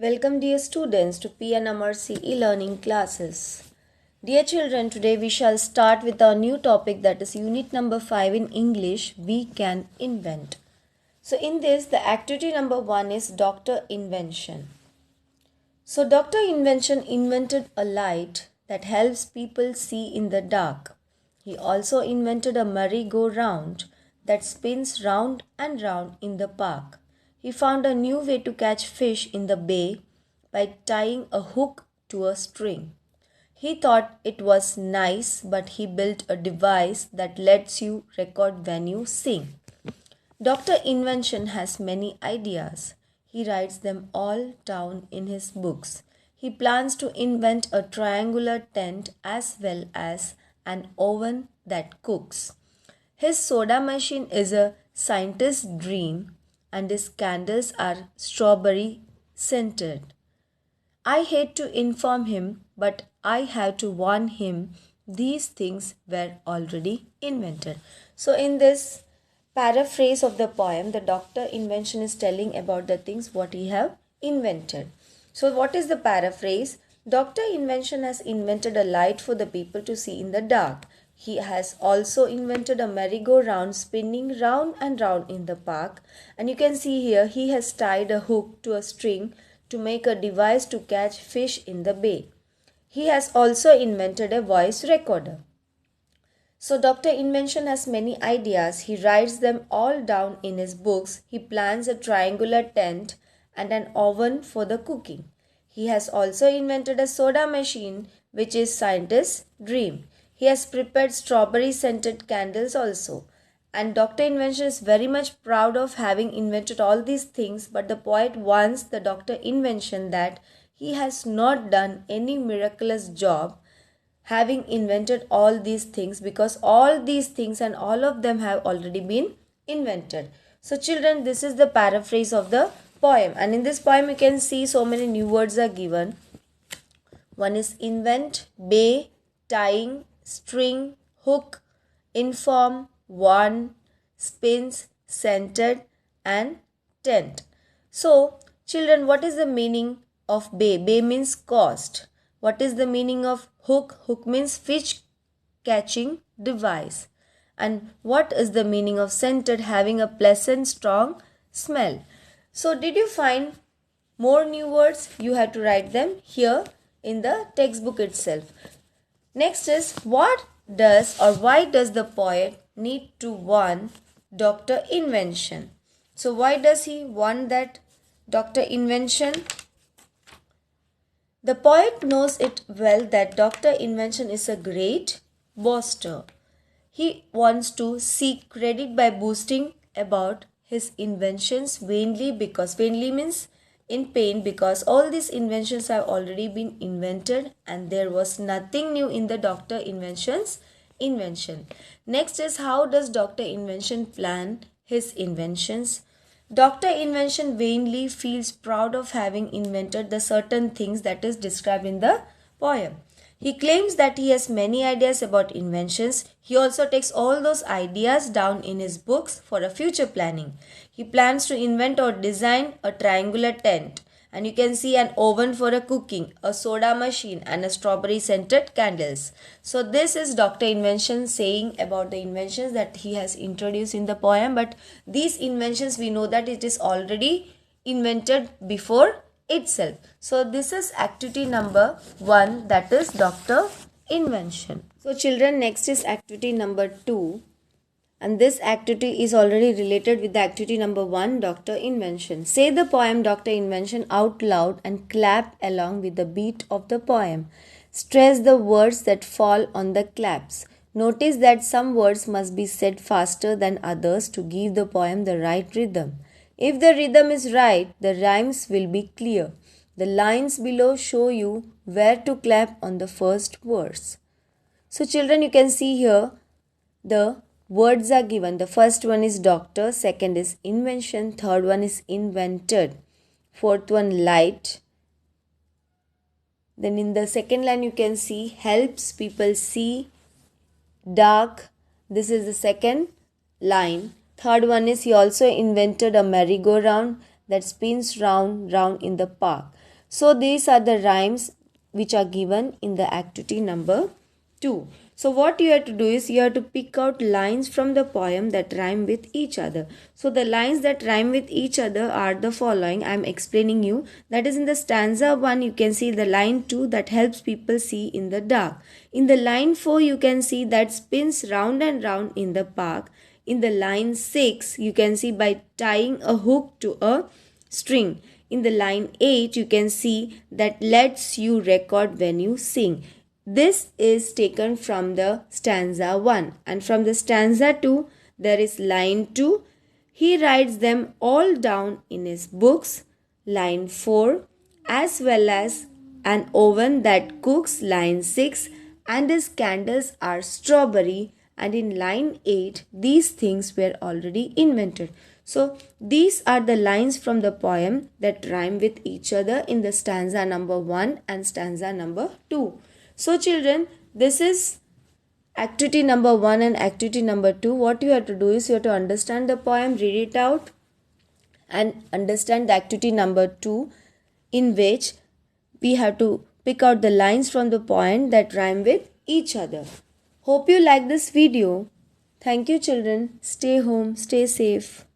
Welcome dear students to PNMRC e-learning classes. Dear children, today we shall start with our new topic, that is unit number 5 in English, We Can Invent. So in this, the activity number 1 is Dr. Invention. So Dr. Invention invented a light that helps people see in the dark. He also invented a merry-go-round that spins round and round in the park. He found a new way to catch fish in the bay by tying a hook to a string. He thought it was nice, but he built a device that lets you record when you sing. Dr. Invention has many ideas. He writes them all down in his books. He plans to invent a triangular tent as well as an oven that cooks. His soda machine is a scientist's dream, and his candles are strawberry scented. I hate to inform him, but I have to warn him these things were already invented. So, in this paraphrase of the poem, the Dr. Invention is telling about the things what he have invented. So, what is the paraphrase? Dr. Invention has invented a light for the people to see in the dark. He has also invented a merry-go-round spinning round and round in the park. And you can see here he has tied a hook to a string to make a device to catch fish in the bay. He has also invented a voice recorder. So Dr. Invention has many ideas. He writes them all down in his books. He plans a triangular tent and an oven for the cooking. He has also invented a soda machine, which is scientist's dream. He has prepared strawberry scented candles also. And Dr. Invention is very much proud of having invented all these things, but the poet wants the Dr. Invention that he has not done any miraculous job having invented all these things, because all these things and all of them have already been invented. So children, this is the paraphrase of the poem, and in this poem you can see so many new words are given. One is invent, bay, tying, string, hook, inform, warn, spins, centered, and tent. So children, what is the meaning of bay? Bay means cost. What is the meaning of hook? Hook means fish catching device. And what is the meaning of scented? Having a pleasant, strong smell. So did you find more new words? You have to write them here in the textbook itself. Next is, what does or why does the poet need to warn Dr. Invention? So why does he want that Dr. Invention? The poet knows it well that Dr. Invention is a great boaster. He wants to seek credit by boasting about his inventions vainly means in pain, because all these inventions have already been invented and there was nothing new in the Dr. Invention's invention. Next is, how does Dr. Invention plan his inventions? Dr. Invention vainly feels proud of having invented the certain things that is described in the poem. He claims that he has many ideas about inventions. He also takes all those ideas down in his books for a future planning. He plans to invent or design a triangular tent. And you can see an oven for a cooking, a soda machine, and a strawberry scented candles. So this is Dr. Invention saying about the inventions that he has introduced in the poem. But these inventions, we know that it is already invented before itself. So this is activity number 1, that is Dr. Invention. So children, next is activity number 2. And this activity is already related with the activity number 1, Dr. Invention. Say the poem Dr. Invention out loud and clap along with the beat of the poem. Stress the words that fall on the claps. Notice that some words must be said faster than others to give the poem the right rhythm. If the rhythm is right, the rhymes will be clear. The lines below show you where to clap on the first verse. So children, you can see here the words are given. The first one is doctor, second is invention, third one is invented, fourth one light. Then in the second line you can see helps people see, dark. This is the second line. Third one is he also invented a merry-go-round that spins round in the park. So these are the rhymes which are given in the activity number 2. So what you have to do is you have to pick out lines from the poem that rhyme with each other. So the lines that rhyme with each other are the following. I am explaining you. That is, in the stanza 1 you can see the line 2 that helps people see in the dark. In the line 4 you can see that spins round and round in the park. In the line 6 you can see by tying a hook to a string. In the line 8 you can see that lets you record when you sing. This is taken from the stanza 1, and from the stanza 2 there is line 2. He writes them all down in his books. Line 4, as well as an oven that cooks. Line 6, and his candles are strawberry. And in line 8, these things were already invented. So these are the lines from the poem that rhyme with each other in the stanza number 1 and stanza number 2. So children, this is activity number 1 and activity number 2. What you have to do is you have to understand the poem, read it out, and understand the activity number 2, in which we have to pick out the lines from the poem that rhyme with each other. Hope you like this video. Thank you children. Stay home, stay safe.